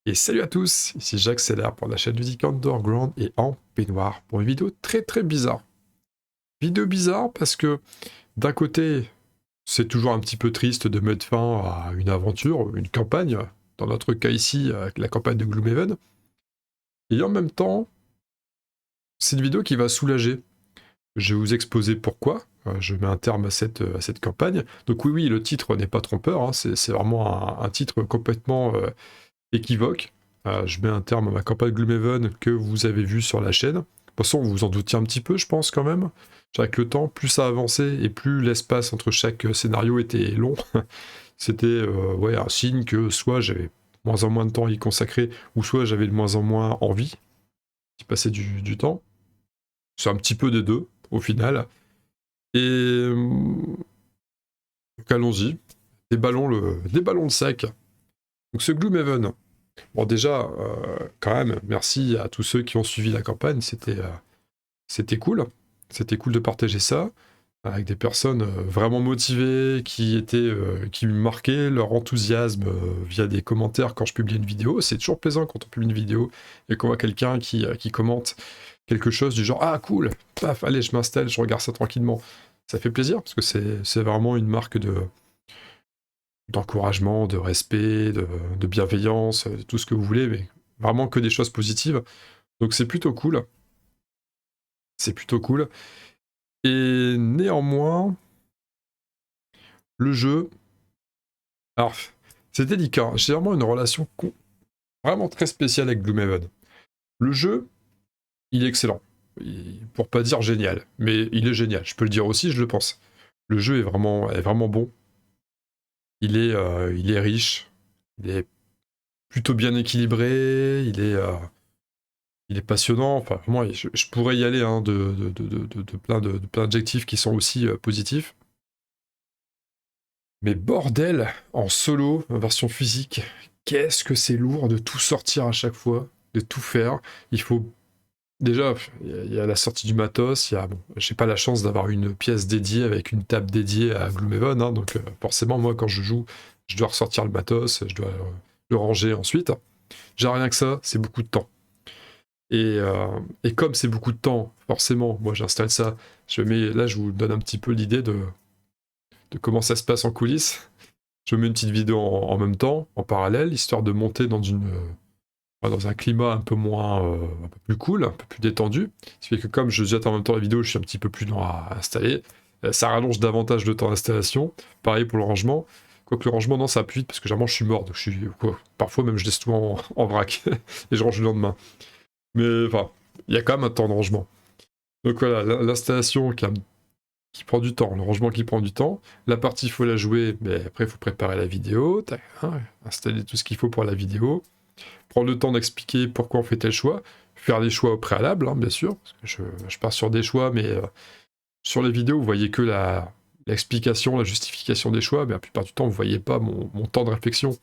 Et salut à tous, ici Jacques Seller pour la chaîne ludique Underground et en peignoir pour une vidéo très bizarre. Vidéo bizarre parce que d'un côté, c'est toujours un petit peu triste de mettre fin à une aventure, une campagne, dans notre cas ici, avec la campagne de Gloomhaven. Et en même temps, c'est une vidéo qui va soulager. Je vais vous exposer pourquoi. Je mets un terme à cette campagne. Donc oui, le titre n'est pas trompeur, hein, c'est vraiment un titre complètement équivoque. Je mets un terme à ma campagne Gloomhaven que vous avez vu sur la chaîne. De toute façon, vous vous en doutiez un petit peu, je pense, quand même. Avec le temps, plus ça avançait et plus l'espace entre chaque scénario était long, c'était ouais, un signe que soit j'avais moins en moins de temps à y consacrer, ou soit j'avais de moins en moins envie d'y passer du temps. C'est un petit peu des deux, au final. Et donc allons-y, déballons le sac. Donc ce Gloomhaven, bon déjà, quand même, merci à tous ceux qui ont suivi la campagne, c'était cool. C'était cool de partager ça avec des personnes vraiment motivées, qui marquaient leur enthousiasme via des commentaires quand je publie une vidéo. C'est toujours plaisant quand on publie une vidéo et qu'on voit quelqu'un qui commente quelque chose du genre « Ah cool, paf, allez, je m'installe, je regarde ça tranquillement ». Ça fait plaisir parce que c'est vraiment une marque d'encouragement, de respect, de bienveillance, de tout ce que vous voulez, mais vraiment que des choses positives. Donc c'est plutôt cool. C'est plutôt cool. Et néanmoins, le jeu... Alors, c'est délicat. J'ai vraiment une relation vraiment très spéciale avec Gloomhaven. Le jeu, il est excellent. Pour pas dire génial. Mais il est génial. Je peux le dire aussi, je le pense. Le jeu est vraiment bon. Il est riche. Il est plutôt bien équilibré. Il est passionnant. Enfin, vraiment, je pourrais y aller hein, de plein d'adjectifs qui sont aussi positifs. Mais bordel, en solo, en version physique, qu'est-ce que c'est lourd de tout sortir à chaque fois, de tout faire. Il faut... Déjà, il y a la sortie du matos, bon, j'ai pas la chance d'avoir une pièce dédiée avec une table dédiée à Gloomhaven, hein, donc forcément, moi, quand je joue, je dois ressortir le matos, je dois le ranger ensuite. J'ai rien que ça, c'est beaucoup de temps. Et comme c'est beaucoup de temps, forcément, moi j'installe ça, là je vous donne un petit peu l'idée de comment ça se passe en coulisses. Je mets une petite vidéo en même temps, en parallèle, histoire de monter dans un climat un peu plus cool, un peu plus détendu. Ce qui fait que comme je jette en même temps la vidéo, je suis un petit peu plus lent à installer. Ça rallonge davantage le temps d'installation. Pareil pour le rangement. Quoique le rangement, non, ça appuie vite parce que généralement je suis mort. Donc parfois même je laisse tout en vrac et je range le lendemain. Mais enfin, il y a quand même un temps de rangement. Donc voilà, l'installation qui prend du temps, le rangement qui prend du temps. La partie, il faut la jouer, mais après, il faut préparer la vidéo, installer tout ce qu'il faut pour la vidéo, prendre le temps d'expliquer pourquoi on fait tel choix, faire des choix au préalable, hein, bien sûr, parce que je pars sur des choix, mais sur les vidéos, vous voyez que l'explication, la justification des choix, mais la plupart du temps, vous voyez pas mon temps de réflexion,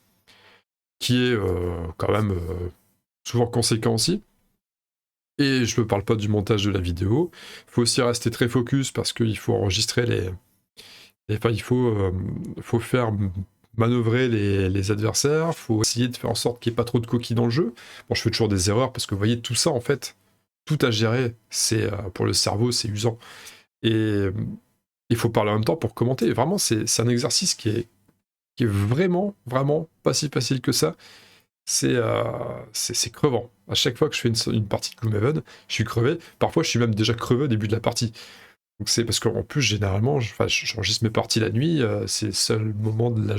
qui est quand même souvent conséquent aussi. Et je ne parle pas du montage de la vidéo. Il faut aussi rester très focus parce qu'il faut enregistrer enfin, faut faire manœuvrer les adversaires. Il faut essayer de faire en sorte qu'il n'y ait pas trop de coquilles dans le jeu. Bon, je fais toujours des erreurs parce que vous voyez, tout ça, en fait, tout à gérer, pour le cerveau, c'est usant. Et il faut parler en même temps pour commenter. Vraiment, c'est un exercice qui est vraiment pas si facile que ça. C'est crevant. À chaque fois que je fais une partie de Gloomhaven, je suis crevé. Parfois, je suis même déjà crevé au début de la partie. Donc c'est parce qu'en plus, généralement, j'enregistre mes parties la nuit, c'est le seul moment de la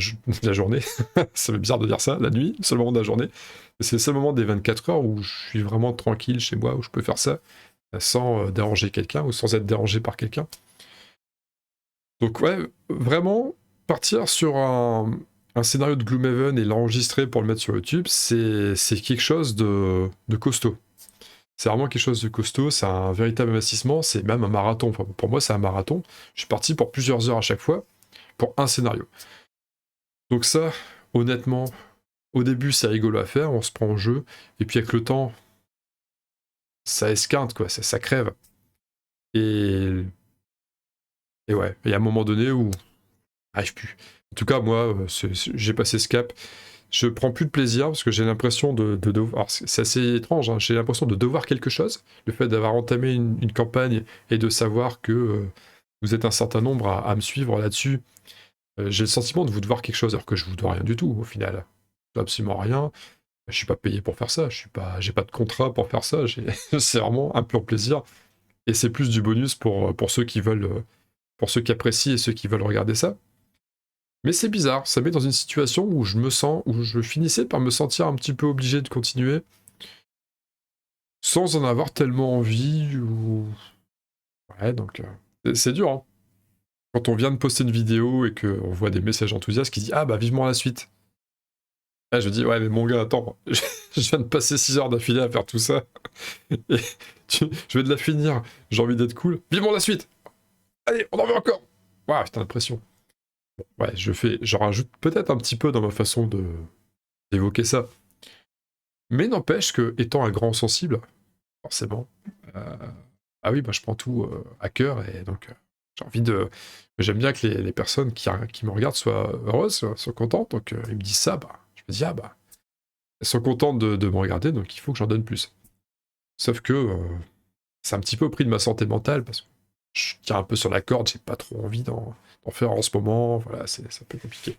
journée. C'est bizarre de dire ça, la nuit, le seul moment de la journée. C'est le seul moment des 24 heures où je suis vraiment tranquille chez moi, où je peux faire ça sans déranger quelqu'un ou sans être dérangé par quelqu'un. Donc ouais, vraiment, partir sur un scénario de Gloomhaven et l'enregistrer pour le mettre sur YouTube, c'est quelque chose de costaud. C'est vraiment quelque chose de costaud, c'est un véritable investissement, c'est même un marathon. Enfin, pour moi, c'est un marathon. Je suis parti pour plusieurs heures à chaque fois, pour un scénario. Donc ça, honnêtement, au début, c'est rigolo à faire, on se prend au jeu, et puis avec le temps, ça esquinte, quoi, ça crève. Et ouais, il y a un moment donné où j'arrive plus. En tout cas, moi, j'ai passé ce cap. je prends plus de plaisir parce que j'ai l'impression de devoir... Alors, c'est assez étrange, hein, j'ai l'impression de devoir quelque chose. Le fait d'avoir entamé une campagne et de savoir que vous êtes un certain nombre à me suivre là-dessus, j'ai le sentiment de vous devoir quelque chose, alors que je vous dois rien du tout, au final. Je dois absolument rien. Je suis pas payé pour faire ça, j'ai pas de contrat pour faire ça, c'est vraiment un pur plaisir. Et c'est plus du bonus pour ceux qui veulent, pour ceux qui apprécient et ceux qui veulent regarder ça. Mais c'est bizarre, ça met dans une situation où où je finissais par me sentir un petit peu obligé de continuer, sans en avoir tellement envie, ou... Ouais, donc... c'est dur, hein. Quand on vient de poster une vidéo et qu'on voit des messages enthousiastes qui disent « Ah bah vivement la suite !» Là je dis « Ouais mais mon gars, attends, je viens de passer 6 heures d'affilée à faire tout ça, et je vais de la finir, j'ai envie d'être cool, vivement la suite ! Allez, on en veut encore !» Waouh, putain, l'impression. Bon, ouais, je rajoute peut-être un petit peu dans ma façon d'évoquer ça. Mais n'empêche que, étant un grand sensible, forcément, ah oui, bah, je prends tout à cœur, et donc j'ai envie de... J'aime bien que les personnes qui me regardent soient heureuses, soient contentes, donc ils me disent ça, bah, je me dis, ah bah, elles sont contentes de me regarder, donc il faut que j'en donne plus. Sauf que c'est un petit peu au prix de ma santé mentale, parce que je tiens un peu sur la corde, j'ai pas trop envie d'en faire en ce moment, voilà, c'est un peu compliqué.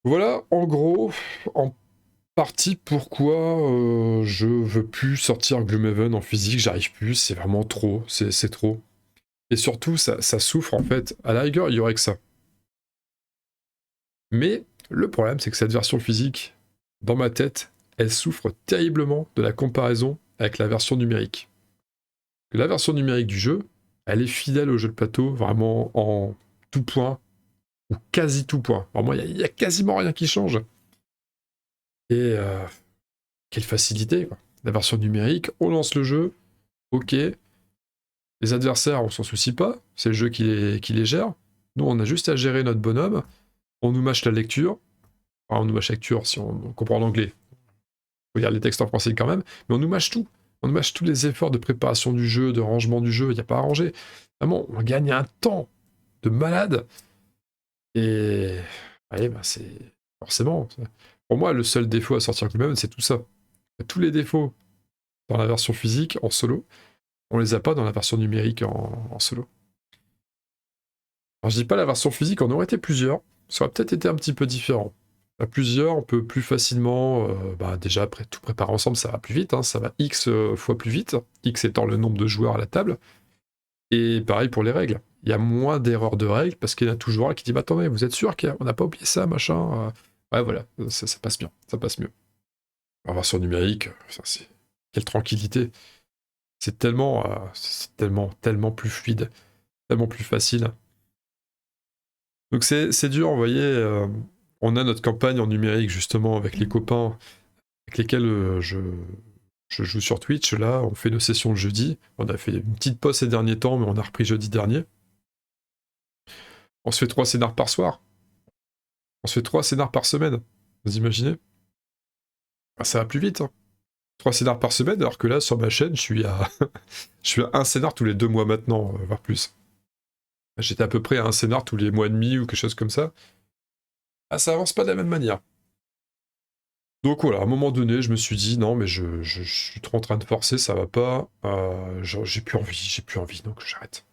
Voilà, en gros, en partie pourquoi je veux plus sortir Gloomhaven en physique, j'arrive plus, c'est vraiment trop, c'est trop. Et surtout, ça souffre en fait, à la rigueur, il y aurait que ça. Mais le problème, c'est que cette version physique, dans ma tête, elle souffre terriblement de la comparaison avec la version numérique. La version numérique du jeu, elle est fidèle au jeu de plateau, vraiment en tout point, ou quasi tout point. Vraiment, il y a quasiment rien qui change. Et quelle facilité, quoi. La version numérique, on lance le jeu, ok. Les adversaires, on s'en soucie pas, c'est le jeu qui les gère. Nous, on a juste à gérer notre bonhomme, on nous mâche la lecture. Enfin, on nous mâche la lecture si on comprend l'anglais. On regarde les textes en français quand même, mais on nous mâche tout. On nous mâche tous les efforts de préparation du jeu, de rangement du jeu, il n'y a pas à ranger. Vraiment, on gagne un temps de malade. Et allez, bah c'est forcément. Pour moi, le seul défaut à sortir Gloomhaven, c'est tout ça. Tous les défauts dans la version physique, en solo, on les a pas dans la version numérique en solo. Alors je dis pas la version physique, on aurait été plusieurs, ça aurait peut-être été un petit peu différent. À plusieurs, on peut plus facilement, déjà après tout préparer ensemble, ça va plus vite, hein, ça va X fois plus vite, X étant le nombre de joueurs à la table. Et pareil pour les règles. Il y a moins d'erreurs de règles parce qu'il y en a toujours un qui dit bah, attendez, vous êtes sûr qu'on n'a pas oublié ça, machin. Ouais, voilà, ça passe bien, ça passe mieux. En version numérique, quelle tranquillité. C'est tellement plus fluide, tellement plus facile. Donc c'est dur, vous voyez, on a notre campagne en numérique justement avec les copains avec lesquels je joue sur Twitch, là, on fait nos sessions le jeudi, on a fait une petite pause ces derniers temps, mais on a repris jeudi dernier. On se fait 3 scénars par soir. On se fait 3 scénars par semaine, vous imaginez? Ça va plus vite, hein. 3 scénars par semaine, alors que là, sur ma chaîne, je suis à un scénar tous les 2 mois maintenant, voire plus. J'étais à peu près à un scénar tous les mois et demi ou quelque chose comme ça. Ah, ça avance pas de la même manière. Donc voilà, à un moment donné, je me suis dit, non, mais je suis trop en train de forcer, ça va pas. J'ai plus envie, donc j'arrête.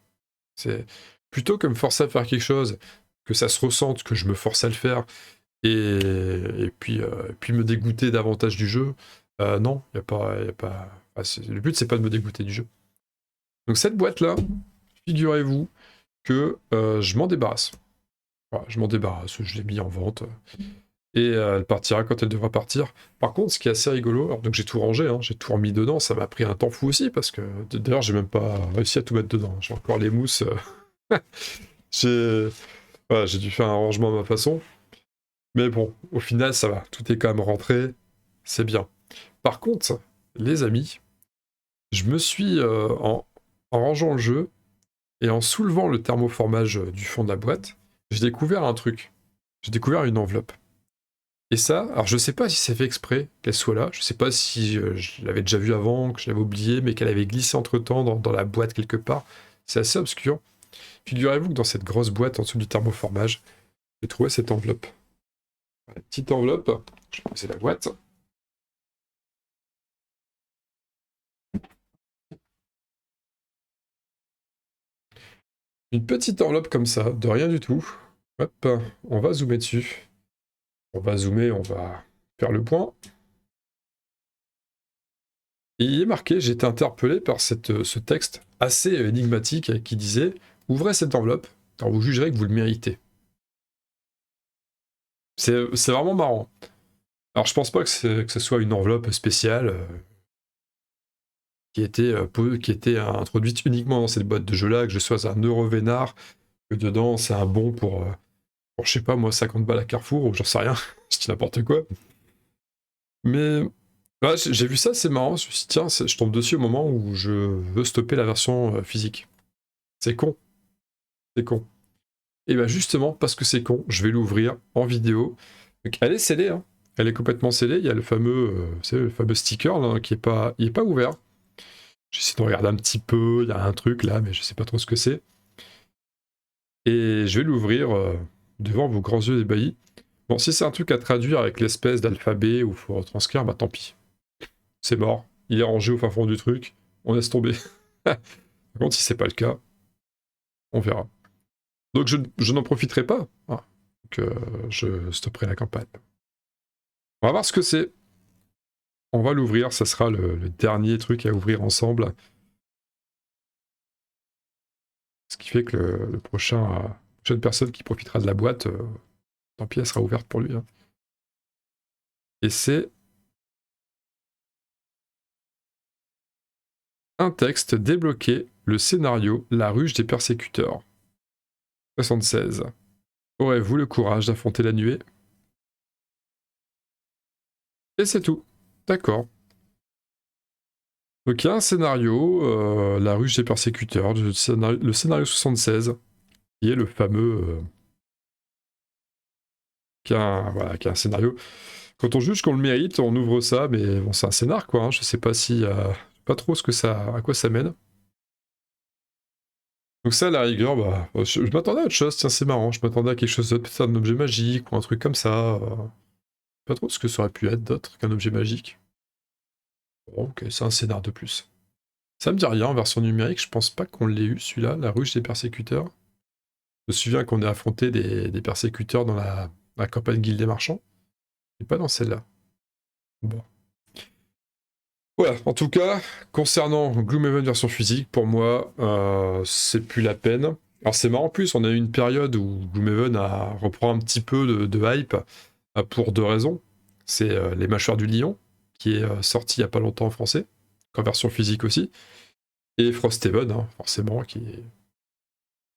C'est plutôt que me forcer à faire quelque chose, que ça se ressente, que je me force à le faire, et puis me dégoûter davantage du jeu. Non, y a pas... le but, c'est pas de me dégoûter du jeu. Donc cette boîte-là, figurez-vous que je m'en débarrasse. Voilà, je m'en débarrasse, je l'ai mis en vente. Et elle partira quand elle devra partir. Par contre, ce qui est assez rigolo, alors donc j'ai tout rangé, hein, j'ai tout remis dedans, ça m'a pris un temps fou aussi, parce que d'ailleurs j'ai même pas réussi à tout mettre dedans, j'ai encore les mousses, j'ai dû faire un rangement à ma façon, mais bon, au final ça va, tout est quand même rentré, c'est bien. Par contre, les amis, je me suis, en rangeant le jeu, et en soulevant le thermoformage du fond de la boîte, j'ai découvert un truc, j'ai découvert une enveloppe. Et ça, alors je sais pas si c'est fait exprès qu'elle soit là, je sais pas si je l'avais déjà vue avant, que je l'avais oublié, mais qu'elle avait glissé entre-temps dans la boîte quelque part. C'est assez obscur. Figurez-vous que dans cette grosse boîte en dessous du thermoformage, j'ai trouvé cette enveloppe. Petite enveloppe. Je vais poser la boîte. Une petite enveloppe comme ça, de rien du tout. Hop, on va zoomer dessus. On va zoomer, on va faire le point. Et il est marqué, j'ai été interpellé par ce texte assez énigmatique qui disait « Ouvrez cette enveloppe, car vous jugerez que vous le méritez ». C'est vraiment marrant. Alors je pense pas que ce soit une enveloppe spéciale qui était introduite uniquement dans cette boîte de jeu-là, que je sois un euro vénard, que dedans c'est un bon pour, je sais pas moi, 50 balles à Carrefour, ou j'en sais rien, je dis n'importe quoi. Mais ouais, j'ai vu ça, c'est marrant, je me suis dit, tiens, je tombe dessus au moment où je veux stopper la version physique. C'est con, c'est con. Et bien justement, parce que c'est con, je vais l'ouvrir en vidéo. Donc, elle est scellée, hein. Elle est complètement scellée, il y a le fameux sticker là, qui il est pas ouvert. J'essaie de regarder un petit peu, il y a un truc là, mais je sais pas trop ce que c'est. Et je vais l'ouvrir devant vos grands yeux ébahis. Bon, si c'est un truc à traduire avec l'espèce d'alphabet où il faut retranscrire, bah tant pis. C'est mort. Il est rangé au fin fond du truc. On laisse tomber. Par contre, si c'est pas le cas, on verra. Donc je n'en profiterai pas. Ah, donc je stopperai la campagne. On va voir ce que c'est. On va l'ouvrir, ça sera le dernier truc à ouvrir ensemble. Ce qui fait que le prochaine personne qui profitera de la boîte, tant pis, elle sera ouverte pour lui. Hein. Et c'est un texte débloqué, le scénario La ruche des persécuteurs. 76. Aurez-vous le courage d'affronter la nuée? Et c'est tout. D'accord. Donc il y a un scénario, La ruche des persécuteurs, le scénario 76, qui est le fameux... voilà, qui a un scénario. Quand on juge qu'on le mérite, on ouvre ça, mais bon, c'est un scénar, quoi. Hein. Je sais pas si... pas trop à quoi ça mène. Donc ça, à la rigueur, bah, je m'attendais à autre chose, tiens, c'est marrant. Je m'attendais à quelque chose d'autre, peut-être un objet magique ou un truc comme ça. Pas trop ce que ça aurait pu être d'autre qu'un objet magique. Bon, ok, c'est un scénar de plus. Ça me dit rien en version numérique, je pense pas qu'on l'ait eu celui-là, la ruche des persécuteurs. Je me souviens qu'on ait affronté des persécuteurs dans la campagne Guilde des Marchands, et pas dans celle-là. Bon. Voilà, en tout cas, concernant Gloomhaven version physique, pour moi, c'est plus la peine. Alors c'est marrant en plus, on a eu une période où Gloomhaven reprend un petit peu de hype pour deux raisons. C'est Les Mâchoires du Lion, qui est sorti il y a pas longtemps en français, en version physique aussi, et Frosthaven, hein, forcément, qui est...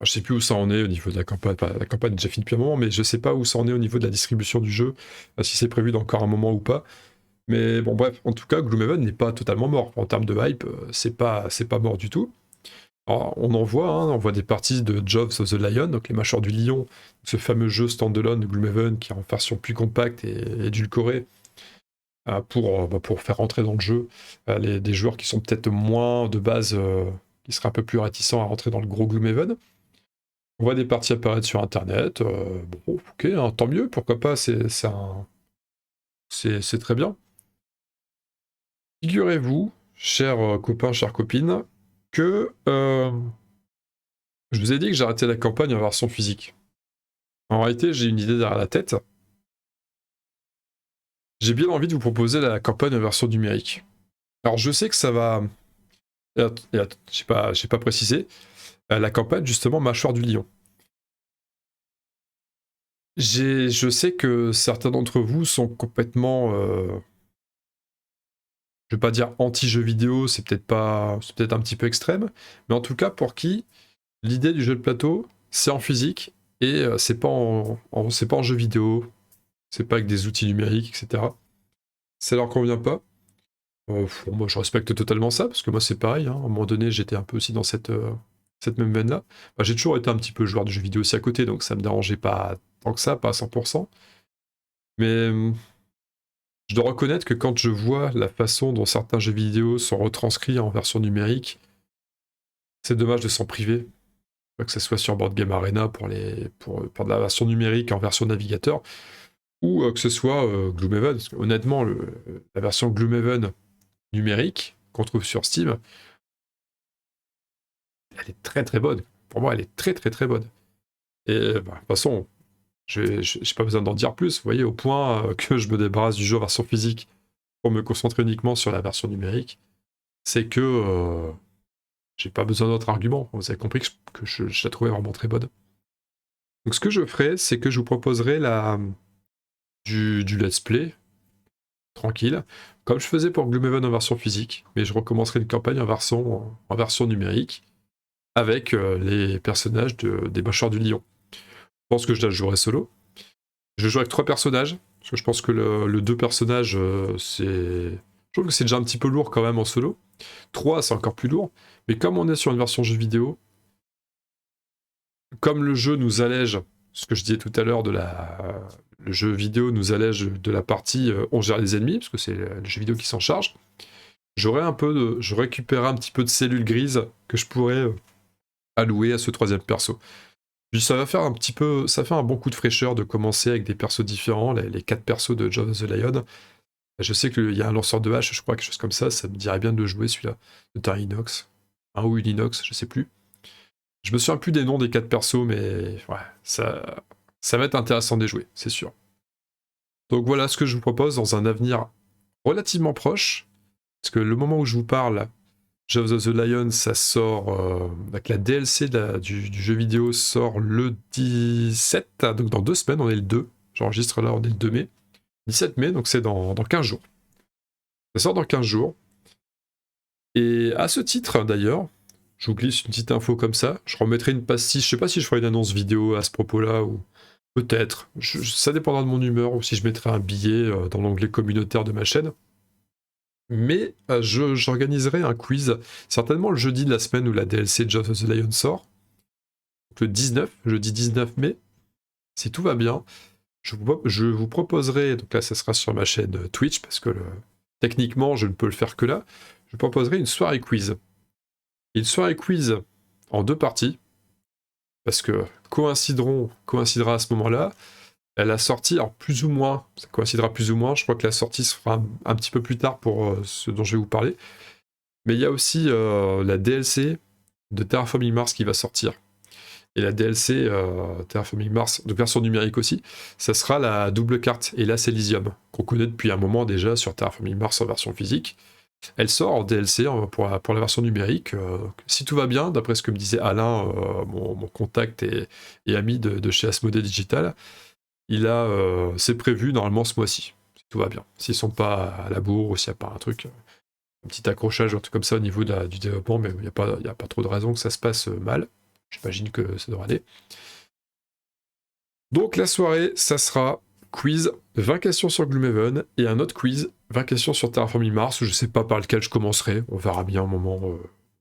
Je sais plus où ça en est au niveau de la campagne. Enfin, la campagne est déjà finie depuis un moment, mais je sais pas où ça en est au niveau de la distribution du jeu, si c'est prévu dans encore un moment ou pas. Mais bon, bref, en tout cas, Gloomhaven n'est pas totalement mort. En termes de hype, c'est pas mort du tout. Alors, on voit des parties de Jaws of the Lion, donc les mâchoires du lion, ce fameux jeu standalone de Gloomhaven qui est en version plus compacte et édulcorée pour faire rentrer dans le jeu des joueurs qui sont peut-être moins de base, qui seraient un peu plus réticents à rentrer dans le gros Gloomhaven. On voit des parties apparaître sur internet. Bon, ok, hein, tant mieux, pourquoi pas, c'est très bien. Figurez-vous, chers copains, chères copines, que je vous ai dit que j'arrêtais la campagne en version physique. En réalité, j'ai une idée derrière la tête. J'ai bien envie de vous proposer la campagne en version numérique. Alors je sais que ça va... J'ai pas précisé. La campagne, justement, Mâchoire du Lion. Je sais que certains d'entre vous sont complètement... je vais pas dire anti-jeu vidéo, c'est peut-être un petit peu extrême, mais en tout cas, pour qui l'idée du jeu de plateau, c'est en physique, et c'est pas c'est pas en jeu vidéo, c'est pas avec des outils numériques, etc. Ça leur convient pas. Moi, je respecte totalement ça, parce que moi, c'est pareil. Hein. À un moment donné, j'étais un peu aussi dans cette même veine-là. Bah, j'ai toujours été un petit peu joueur de jeux vidéo aussi à côté, donc ça me dérangeait pas tant que ça, pas à 100%. Mais je dois reconnaître que quand je vois la façon dont certains jeux vidéo sont retranscrits en version numérique, c'est dommage de s'en priver. Que ce soit sur Board Game Arena pour de la version numérique en version navigateur, ou que ce soit Gloomhaven, parce que honnêtement, la version Gloomhaven numérique qu'on trouve sur Steam, elle est très très bonne. Pour moi, elle est très très très bonne. Et de toute façon, j'ai pas besoin d'en dire plus, vous voyez, au point que je me débarrasse du jeu version physique pour me concentrer uniquement sur la version numérique, c'est que j'ai pas besoin d'autres arguments. Vous avez compris que je la trouvais vraiment très bonne. Donc ce que je ferai, c'est que je vous proposerai du let's play, tranquille, comme je faisais pour Gloomhaven en version physique, mais je recommencerai une campagne en version numérique, avec les personnages des Mâchoires du Lion. Je pense que je la jouerai solo. Je joue avec 3 personnages, parce que je pense que le 2 personnages, c'est... Je trouve que c'est déjà un petit peu lourd quand même en solo. 3, c'est encore plus lourd. Mais comme on est sur une version jeu vidéo, comme le jeu nous allège, ce que je disais tout à l'heure, le jeu vidéo nous allège de la partie on gère les ennemis, parce que c'est le jeu vidéo qui s'en charge, je récupérerai un petit peu de cellules grises que je pourrais allouer à ce 3e perso. Puis ça va faire ça fait un bon coup de fraîcheur de commencer avec des persos différents, les 4 persos de Jaws of the Lion. Je sais qu'il y a un lanceur de hache, je crois, quelque chose comme ça me dirait bien de le jouer celui-là, de un inox, ou une inox, je sais plus. Je me souviens plus des noms des 4 persos, mais ouais, ça va être intéressant de les jouer, c'est sûr. Donc voilà ce que je vous propose dans un avenir relativement proche, parce que le moment où je vous parle, Jaws of the Lion, ça sort, avec la DLC du jeu vidéo sort le 17, donc dans 2 semaines, on est le 2, j'enregistre là, on est le 2 mai, 17 mai, donc c'est dans 15 jours. Ça sort dans 15 jours, et à ce titre d'ailleurs, je vous glisse une petite info comme ça, je remettrai une pastille, je sais pas si je ferai une annonce vidéo à ce propos-là, ou peut-être, ça dépendra de mon humeur, ou si je mettrai un billet dans l'onglet communautaire de ma chaîne. Mais j'organiserai un quiz, certainement le jeudi de la semaine où la DLC Jaws of the Lion sort, le 19, jeudi 19 mai, si tout va bien, je vous proposerai, donc là ça sera sur ma chaîne Twitch, parce que techniquement je ne peux le faire que là, je proposerai une soirée quiz. Une soirée quiz en 2 parties, parce que coïncidera à ce moment-là, elle a sorti, alors plus ou moins, ça coïncidera plus ou moins, je crois que la sortie se fera un petit peu plus tard pour ce dont je vais vous parler, mais il y a aussi la DLC de Terraforming Mars qui va sortir. Et la DLC Terraforming Mars, de version numérique aussi, ça sera la double carte Hélas Elysium, qu'on connaît depuis un moment déjà sur Terraforming Mars en version physique. Elle sort en DLC pour la version numérique. Si tout va bien, d'après ce que me disait Alain, mon contact et ami de chez Asmodée Digital, c'est prévu normalement ce mois-ci, si tout va bien. S'ils sont pas à la bourre ou s'il n'y a pas un truc, un petit accrochage, un truc comme ça au niveau du développement, mais il n'y a pas trop de raison que ça se passe mal. J'imagine que ça devrait aller. Donc la soirée, ça sera quiz 20 questions sur Gloomhaven et un autre quiz 20 questions sur Terraforming Mars. Je ne sais pas par lequel je commencerai. On verra bien un moment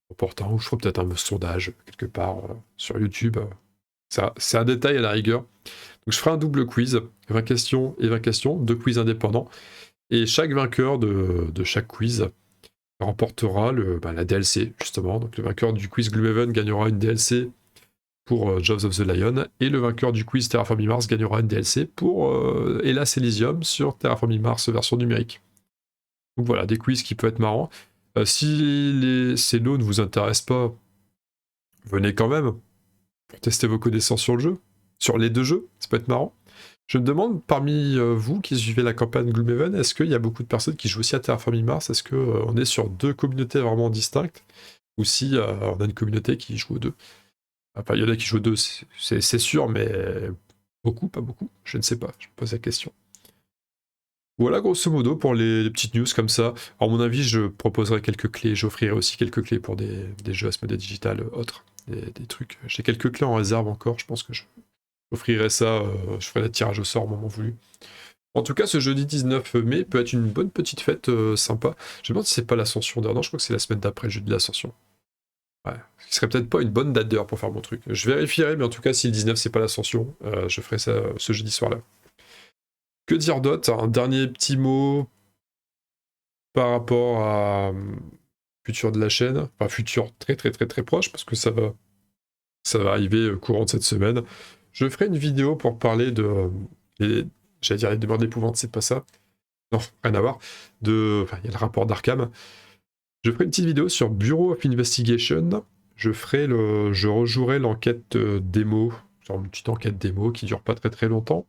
opportun, ou je ferai peut-être un sondage quelque part sur YouTube. C'est un détail à la rigueur. Donc je ferai un double quiz, 20 questions et 20 questions, 2 quiz indépendants. Et chaque vainqueur de chaque quiz remportera la DLC, justement. Donc le vainqueur du quiz Gloomhaven gagnera une DLC pour Jaws of the Lion, et le vainqueur du quiz Terraforming Mars gagnera une DLC pour Hélas Elysium sur Terraforming Mars version numérique. Donc voilà, des quiz qui peuvent être marrants. Si ces lots ne vous intéressent pas, venez quand même pour tester vos connaissances sur le jeu, sur les 2 jeux, ça peut être marrant. Je me demande, parmi vous qui suivez la campagne Gloomhaven, est-ce qu'il y a beaucoup de personnes qui jouent aussi à Terraforming Mars? Est-ce qu'on est sur 2 communautés vraiment distinctes, ou si on a une communauté qui joue aux 2? Enfin, il y en a qui jouent 2, c'est sûr, mais beaucoup, pas beaucoup, je ne sais pas, je me pose la question. Voilà grosso modo pour les petites news comme ça. À mon avis, je proposerai quelques clés, j'offrirai aussi quelques clés pour des jeux Asmodée Digital autres, des trucs. J'ai quelques clés en réserve encore, je pense que j'offrirai ça, je ferai le tirage au sort au moment voulu. En tout cas, ce jeudi 19 mai peut être une bonne petite fête sympa. Je me demande si c'est pas l'Ascension d'ailleurs. Non, je crois que c'est la semaine d'après, le jeudi de l'Ascension. Ouais, ce qui serait peut-être pas une bonne date d'heure pour faire mon truc. Je vérifierai, mais en tout cas, si le 19 c'est pas l'Ascension, je ferai ça ce jeudi soir-là. Que dire d'autre? Un dernier petit mot par rapport à futur de la chaîne, enfin futur très très très très proche, parce que ça va arriver courant de cette semaine. Je ferai une vidéo pour parler j'allais dire les demeures d'épouvante, c'est pas ça. Non, rien à voir. Enfin, il y a le rapport d'Arkham. Je ferai une petite vidéo sur Bureau of Investigation. Je rejouerai l'enquête démo, genre une petite enquête démo qui dure pas très très longtemps.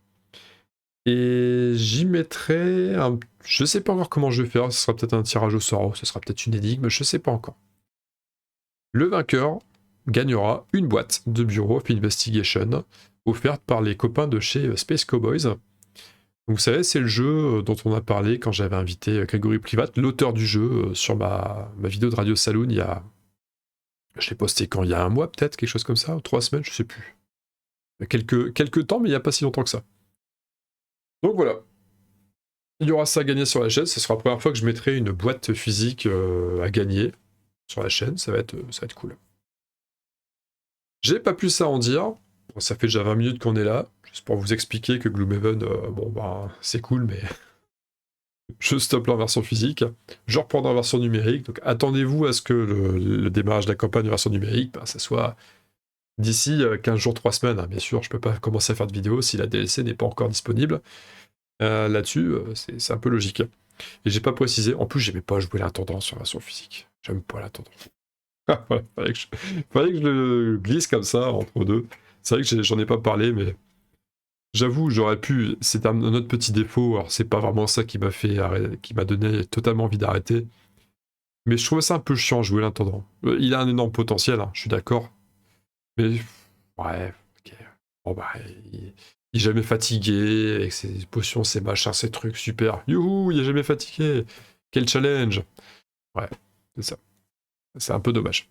Et j'y mettrai un... Je sais pas encore comment je vais faire, ce sera peut-être un tirage au sort, ce sera peut-être une énigme, je sais pas encore. Le vainqueur gagnera une boîte de Bureau of Investigation offerte par les copains de chez Space Cowboys. Donc vous savez, c'est le jeu dont on a parlé quand j'avais invité Grégory Privat, l'auteur du jeu, sur ma vidéo de Radio Saloon il y a... Je l'ai posté quand? Il y a un mois peut-être, quelque chose comme ça, ou 3 semaines, je sais plus. Il y a quelques temps, mais il n'y a pas si longtemps que ça. Donc voilà. Il y aura ça à gagner sur la chaîne, ce sera la première fois que je mettrai une boîte physique à gagner sur la chaîne, ça va être cool. J'ai pas plus à en dire, bon, ça fait déjà 20 minutes qu'on est là, juste pour vous expliquer que Gloomhaven, bon bah c'est cool, mais je stoppe en version physique, je reprendrai en version numérique, donc attendez-vous à ce que le démarrage de la campagne en version numérique, bah, ça soit d'ici 15 jours, 3 semaines, hein. Bien sûr, je peux pas commencer à faire de vidéo si la DLC n'est pas encore disponible. Là-dessus, c'est un peu logique. Et j'ai pas précisé, en plus j'aimais pas jouer l'intendant sur version physique. J'aime pas l'intendant. Voilà, fallait que je le glisse comme ça entre deux. C'est vrai que j'en ai pas parlé, mais j'avoue, j'aurais pu. C'est un autre petit défaut. Alors c'est pas vraiment ça qui m'a donné totalement envie d'arrêter. Mais je trouvais ça un peu chiant jouer l'intendant. Il a un énorme potentiel, hein, je suis d'accord. Mais ouais, ok. Bon bah, il est jamais fatigué avec ses potions, ses machins, ses trucs, super. Youhou, il est jamais fatigué. Quel challenge. Ouais, c'est ça. C'est un peu dommage.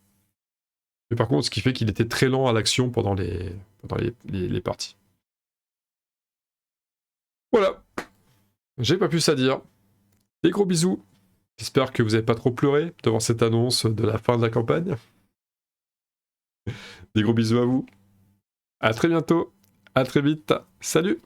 Mais par contre, ce qui fait qu'il était très lent à l'action pendant les parties. Voilà. J'ai pas plus à dire. Des gros bisous. J'espère que vous n'avez pas trop pleuré devant cette annonce de la fin de la campagne. Des gros bisous à vous. À très bientôt. À très vite. Salut.